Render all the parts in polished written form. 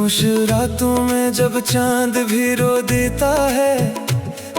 खामोश रातों में जब चांद भी रो देता है,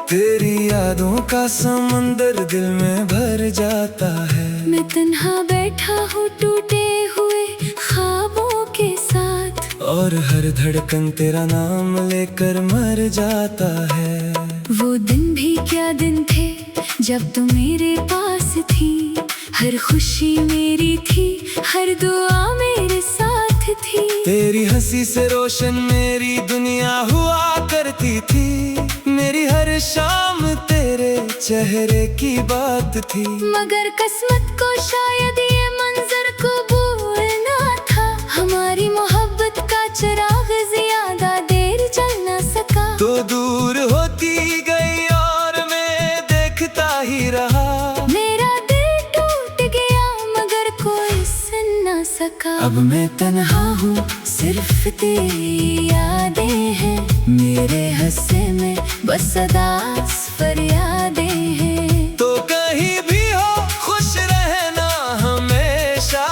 तेरी यादों का समंदर दिल में भर जाता है। मैं तन्हा बैठा हूँ टूटे हुए ख्वाबों के साथ, और हर धड़कन तेरा नाम लेकर मर जाता है। वो दिन भी क्या दिन थे जब तू मेरे पास थी, हर खुशी मेरी थी, हर दुआ मेरे साथ थी। तेरी हंसी से रोशन मेरी दुनिया हुआ करती थी, मेरी हर शाम तेरे चेहरे की बात थी। मगर किस्मत को शायद ये मंजर कबूल ना था, हमारी मोहब्बत का चिराग ज्यादा देर जल ना सका। तो दूर होती गई और मैं देखता ही रहा, मेरा दिल टूट गया मगर कोई सुन ना सका। अब मैं तन्हा हूँ, सिर्फ तेरी यादें हैं, मेरे हंसे में बस सदा फरियादें हैं। तो कहीं भी हो खुश रहना हमेशा,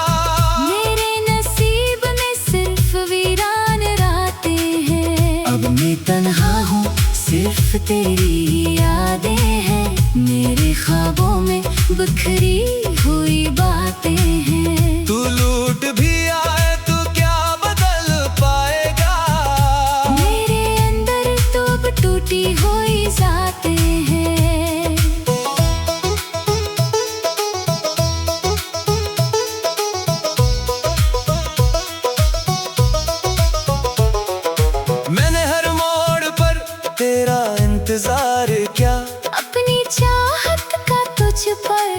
मेरे नसीब में सिर्फ वीरान रातें हैं। अब मैं तन्हा हूँ, सिर्फ तेरी यादें हैं, मेरे ख्वाबों में बिखरी हुई बातें हैं। तू लूट भी आए तो क्या बदल पाएगा, मेरे अंदर तो अब टूटी हुई जाते हैं। मैंने हर मोड़ पर तेरा इंतजार किया, अपनी चाहत का तुझ पर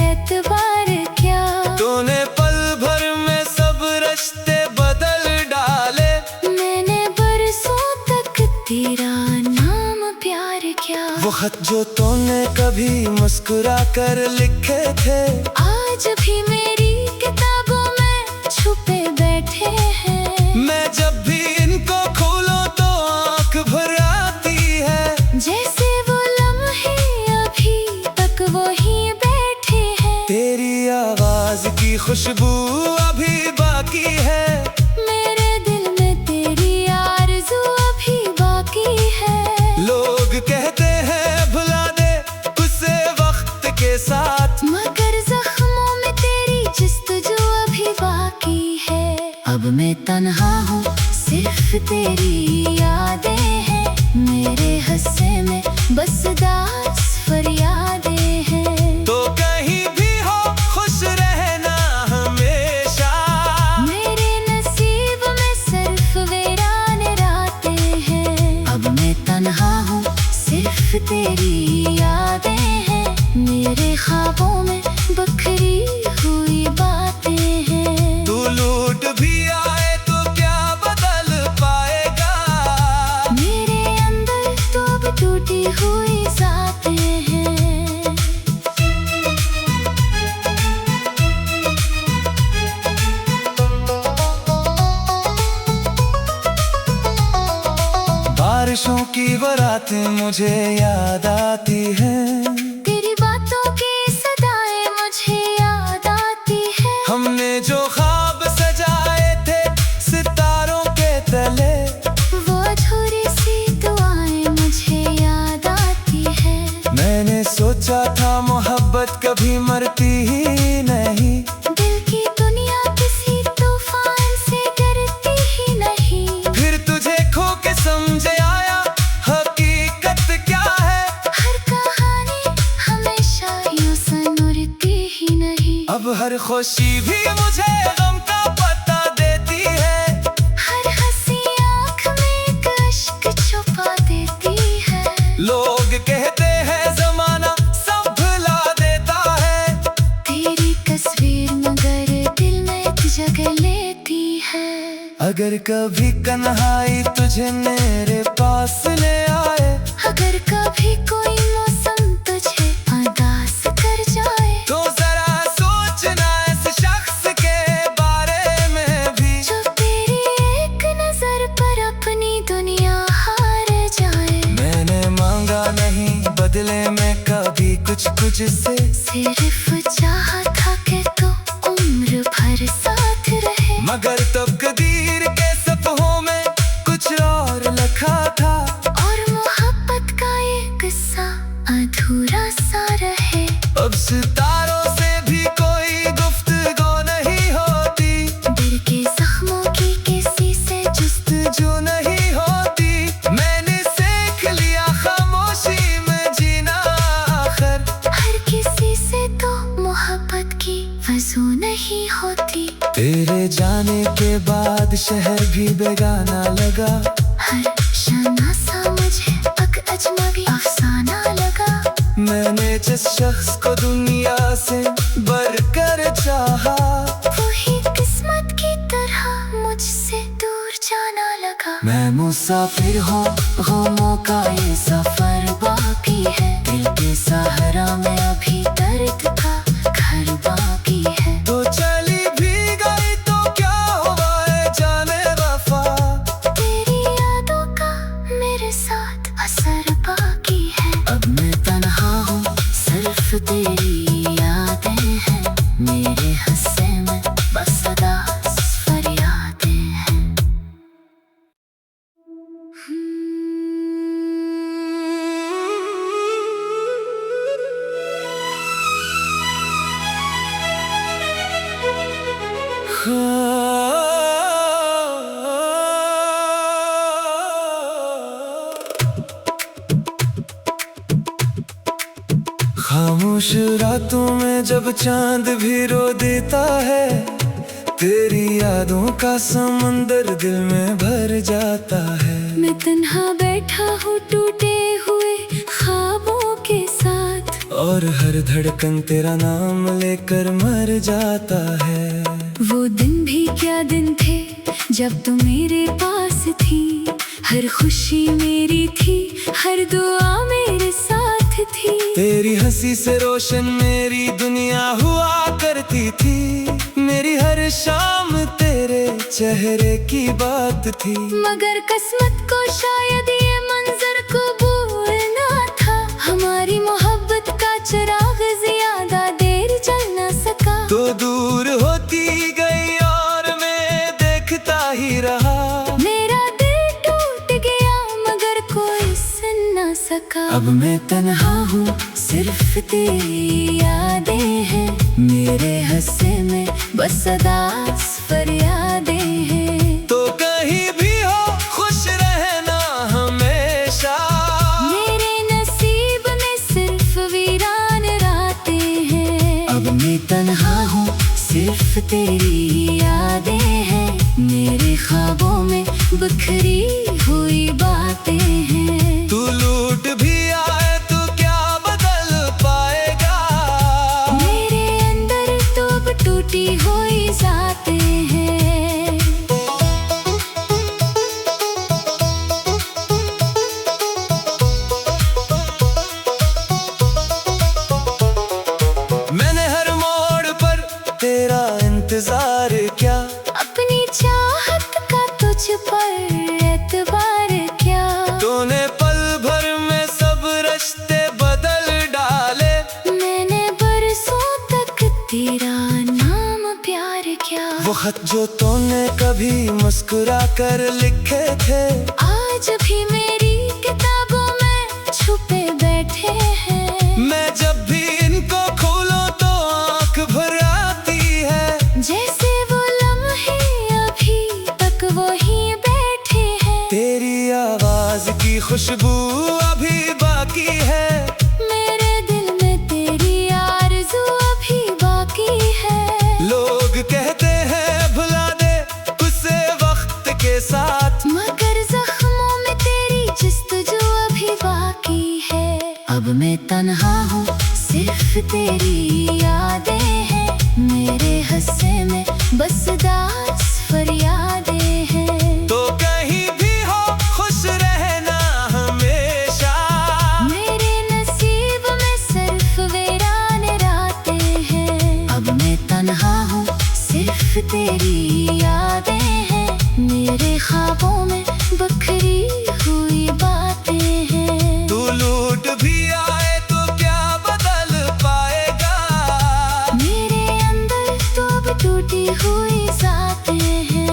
एतबार क्या। तूने पल भर में सब रिश्ते बदल डाले, मैंने बरसों तक तेरा नाम प्यार किया। वो खत जो तूने कभी मुस्कुरा कर लिखे थे, आज भी मेरी किताबों में छुपे बैठे हैं। मैं जब भी इनको खोलूं तो आंख भर आती है, जैसे वो लम्हे अभी तक वहीं बैठे हैं। तेरी आवाज की खुशबू अभी बाकी है, मेरे दिल में तेरी आरज़ू अभी बाकी है। लोग कहते हैं भुला दे उसे वक्त के साथ, मगर जख्मों में तेरी जस्तजू अभी बाकी है। अब मैं तन्हा हूँ, सिर्फ तेरी यादें हैं, मेरे हंसे में बस दास फरियादें हैं। तो कहीं भी हो खुश रहना हमेशा, मेरे नसीब में सिर्फ वीरान रातें हैं। अब मैं तन्हा हूँ, सिर्फ तेरी यादें हैं, मेरे ख्वाबों में बिखरी हुई बातें हैं। तू लूट भी आए तो क्या बदल पाएगा, मेरे अंदर तो अब टूटी हुई जाते हैं। बारिशों की बारातें मुझे याद आती हैं, तेरी बातों की सदाएं मुझे याद आती है। हमने जो ख्वाब सजाए थे सितारों के तले, वो अधूरी सी दुआएं मुझे याद आती है। मैंने सोचा था मोहब्बत कभी मरती ही नहीं, दिल की दुनिया किसी तूफान से डरती ही नहीं। फिर तुझे खो के समझ आया हकीकत क्या है, हर कहानी हमेशा यूं सनूरती ही नहीं। अब हर खुशी भी मुझे गम का पता देती है, हर हंसी आँख में एक अश्क छुपा देती है। लोग कहते हैं जमाना सब भुला देता है, तेरी तस्वीर मगर दिल में एक जगह लेती है। अगर कभी कन्हाई तुझे मेरे पास ले आए, अगर कभी कोई मौसम तुझे उदास कर जाए, तो जरा सोचना इस शख्स के बारे में भी, जो तेरी एक नजर पर अपनी दुनिया हार जाए। मैंने मांगा नहीं बदले में कभी कुछ से, सिर्फ चाहा था कि तू उम्र भर साथ रहे। मगर तकदीर के सफ़हों में आरज़ू नहीं होती। तेरे जाने के बाद शहर भी बेगाना लगा। हर शाना सा मुझे अजनबी अफसाना लगा। मैंने जिस शख्स को दुनिया से बढ़कर चाहा, वही किस्मत की तरह मुझसे दूर जाना लगा। मैं मुसाफिर हूँ, गमों का ये सफर बाकी है। दिल के सहारा में अभी दर्द का घर बाकी है। तो चली भी गई तो क्या हुआ है जाने वफा, तेरी यादों का मेरे साथ असर बाकी है। अब मैं तन्हा हूँ, सिर्फ तेरी यादें हैं मेरे हिस्से में, बस सदा फरियादें हैं। खामोश रातों में जब चांद भी रो देता है, तेरी यादों का समंदर दिल में भर जाता है। मैं तन्हा बैठा हूँ टूटे हुए ख्वाबों के साथ, और हर धड़कन तेरा नाम लेकर मर जाता है। वो दिन भी क्या दिन थे जब तू मेरे पास थी। हर खुशी मेरी थी, हर दुआ मेरे साथ थी। तेरी हंसी से रोशन मेरी दुनिया हुआ करती थी। मेरी हर शाम तेरे चेहरे की बात थी। मगर किस्मत को शायद ये मंजर कबूल ना था। हमारी मोहब्बत का चिराग ज्यादा देर जल ना सका। तो दूर होती गई और मैं देखता ही रहा। मेरा दिल टूट गया मगर कोई सुन ना सका। अब मैं तन्हा हूँ, सिर्फ तेरी यादें हैं मेरे हिस्से में, बस सदा फरियादें हैं। तो कहीं भी हो खुश रहना हमेशा, मेरे नसीब में सिर्फ वीरान रातें हैं। अब मैं तन्हा हूँ, सिर्फ तेरी यादें हैं मेरे ख्वाबों में बिखरी हुई बातें हैं। तू लूट भी आए तो क्या बदल पाएगा, मेरे अंदर तो अब टूटी हुई जाते हैं। मैंने हर मोड़ पर तेरा इंतजार किया। अपनी चाहत का तुझ पर एतबार क्या। तूने पल भर में सब रिश्ते बदल डाले। मैंने बरसों तक तेरा नाम प्यार किया। वो खत जो तूने कभी मुस्कुरा कर लिखे थे, आज भी मेरी किताबों में छुपे बैठे हैं। मैं जब भी इनको खोलूं तो आंख भर आती है। जैसे वो लम्हे अभी तक वहीं बैठे हैं। तेरी आवाज की खुशबू अभी बाकी है। मेरे दिल में तेरी आरज़ू अभी बाकी है। लोग कहते हैं भुला दे उसे वक्त के साथ, मगर जख्मों में तेरी जस्तजू अभी बाकी है। अब मैं तन्हा हूँ, सिर्फ तेरी यादें हैं मेरे हिस्से में, बस दास फरियादें हैं। तो कहीं भी हो खुश रहना हमेशा, मेरे नसीब में सिर्फ वीरान रातें हैं। अब मैं तन्हा हूँ, सिर्फ तेरी यादें हैं मेरे ख्वाबों में बिखरी हुई बातें हैं। तू लूट भी आए तो क्या बदल पाएगा, मेरे अंदर तो अब टूटी हुई जाते हैं।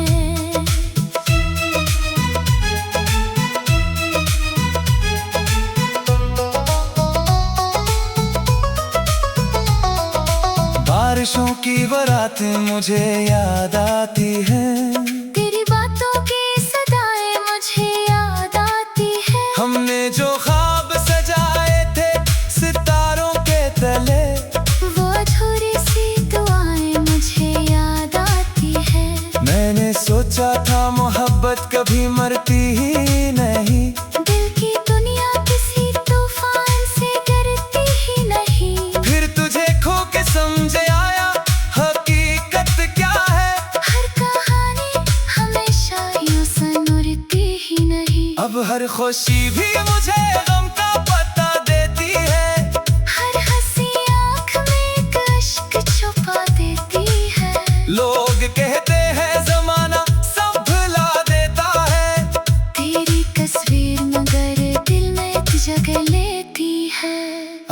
बारिशों की बारातें मुझे याद आती हैं। तेरी बातों की सदाएं मुझे याद आती है। हमने जो ख्वाब सजाए थे सितारों के तले, वो अधूरी सी दुआएं कभी मरती ही नहीं। दिल की दुनिया किसी तूफान से डरती ही नहीं। फिर तुझे खो के समझ आया हकीकत क्या है। हर कहानी हमेशा यूं सनूरती ही नहीं। अब हर खुशी भी मुझे गम का पता देती है। हर हंसी आँख में एक अश्क छुपा देती है। लोग कहते हैं जमाना सब भुला देता है। तेरी तस्वीर मगर दिल में एक जगह लेती है।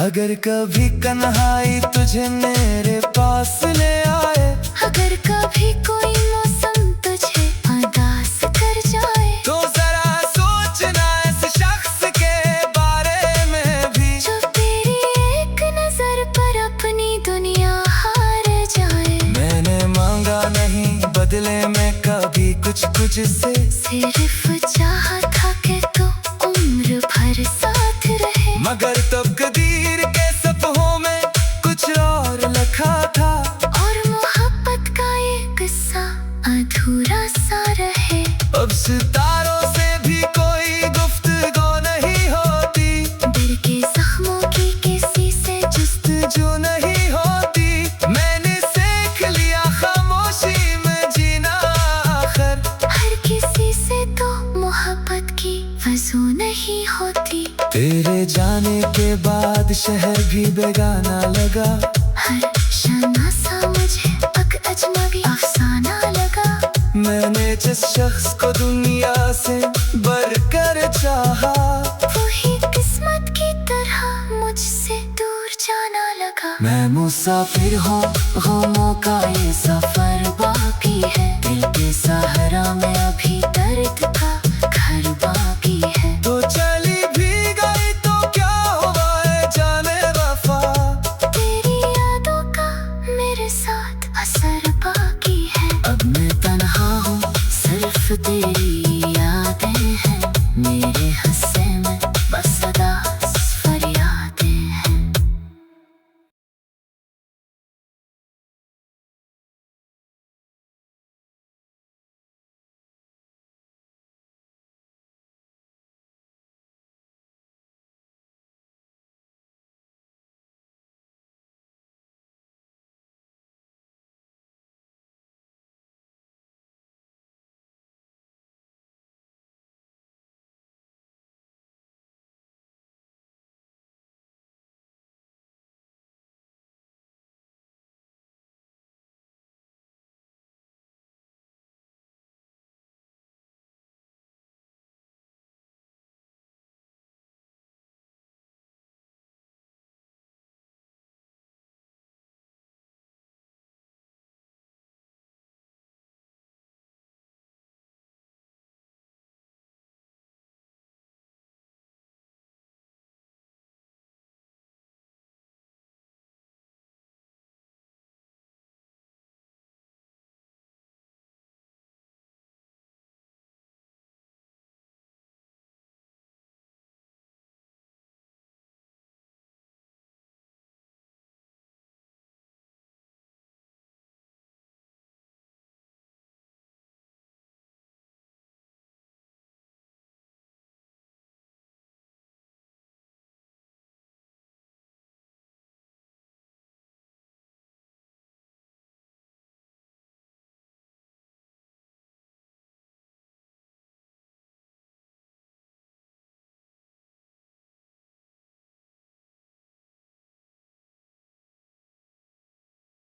अगर कभी कन्हाई तुझे मेरे पास ले आए, अगर कभी कोई मौसम तुझे उदास कर जाए, तो जरा सोचना इस शख्स के बारे में भी, जो तेरी एक नजर पर अपनी दुनिया हार जाए। मैंने मांगा नहीं बदले में कभी कुछ से, सिर्फ चाहा था कि तू उम्र भर साथ रहे। मगर तकदीर के सफ़ों में कुछ और लिखा था। और मोहब्बत का ये किस्सा अधूरा सा रहे। अब सितारों से भी कोई गुफ्तगू नहीं होती। दिल के जख्मों की किसी से जो नहीं होती। मैंने सीख लिया खामोशी में जीना आखिर। हर किसी से तो मोहब्बत की वजू नहीं होती। तेरे जाने के बाद शहर भी बेगाना लगा। हर शनासा मुझे अक अजनबी अफसाना लगा। मैंने जिस शख्स को दुनिया से बढ़कर चाहा, वही किस्मत की तरह मुझसे दूर जाना लगा। मैं मुसाफिर हूँ गमों का ये सफर बाकी है। दिल के सहारा में अभी दर्द का घर बाकी है। तो चली भी गई तो क्या हुआ है जाने वफा। तेरी यादों का मेरे साथ असर बाकी है। अब मैं तन्हा हूँ सिर्फ तेरी